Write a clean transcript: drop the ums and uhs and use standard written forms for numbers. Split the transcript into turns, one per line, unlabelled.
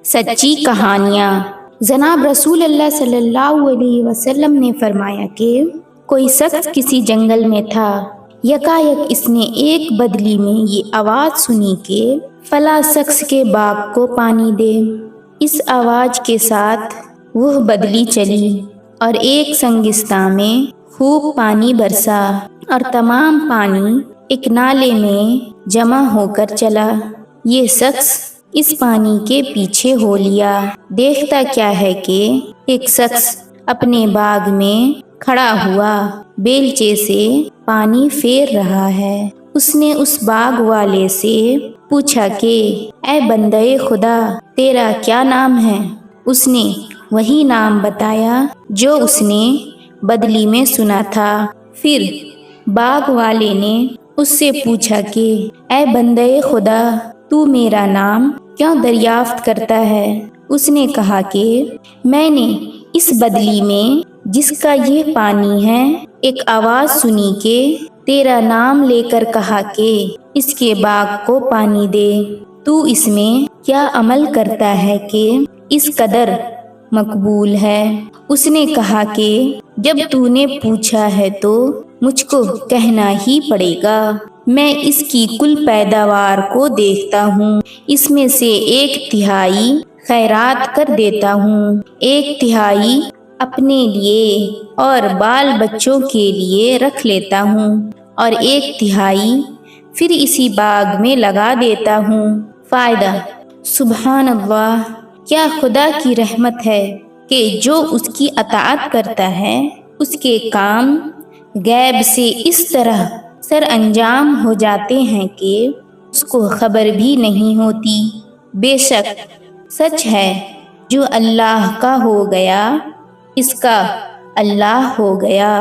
سچی کہانیاں۔ جناب رسول اللہ صلی اللہ علیہ وسلم نے فرمایا کہ کوئی شخص کسی جنگل میں تھا، یکایک اس نے ایک بدلی میں یہ آواز سنی کہ فلاں شخص کے باغ کو پانی دے۔ اس آواز کے ساتھ وہ بدلی چلی اور ایک سنگستان میں خوب پانی برسا اور تمام پانی ایک نالے میں جمع ہو کر چلا۔ یہ شخص اس پانی کے پیچھے ہو لیا۔ دیکھتا کیا ہے کہ ایک شخص اپنے باغ میں کھڑا ہوا بیلچے سے پانی پھیر رہا ہے۔ اس نے اس باغ والے سے پوچھا کہ اے بندے خدا، تیرا کیا نام ہے؟ اس نے وہی نام بتایا جو اس نے بدلی میں سنا تھا۔ پھر باغ والے نے اس سے پوچھا کہ اے بندے خدا، تو میرا نام کیوں دریافت کرتا ہے؟ اس نے کہا کہ میں نے اس بدلی میں جس کا یہ پانی ہے ایک آواز سنی کہ تیرا نام لے کر کہا کہ اس کے باغ کو پانی دے۔ تو اس میں کیا عمل کرتا ہے کہ اس قدر مقبول ہے؟ اس نے کہا کہ جب تو نے پوچھا ہے تو مجھ کو کہنا ہی پڑے گا۔ میں اس کی کل پیداوار کو دیکھتا ہوں، اس میں سے 1/3 خیرات کر دیتا ہوں، 1/3 اپنے لیے اور بال بچوں کے لیے رکھ لیتا ہوں، اور 1/3 پھر اسی باغ میں لگا دیتا ہوں۔ فائدہ: سبحان اللہ! کیا خدا کی رحمت ہے کہ جو اس کی اطاعت کرتا ہے اس کے کام غیب سے اس طرح سر انجام ہو جاتے ہیں کہ اس کو خبر بھی نہیں ہوتی۔ بے شک سچ ہے، جو اللہ کا ہو گیا اس کا اللہ ہو گیا۔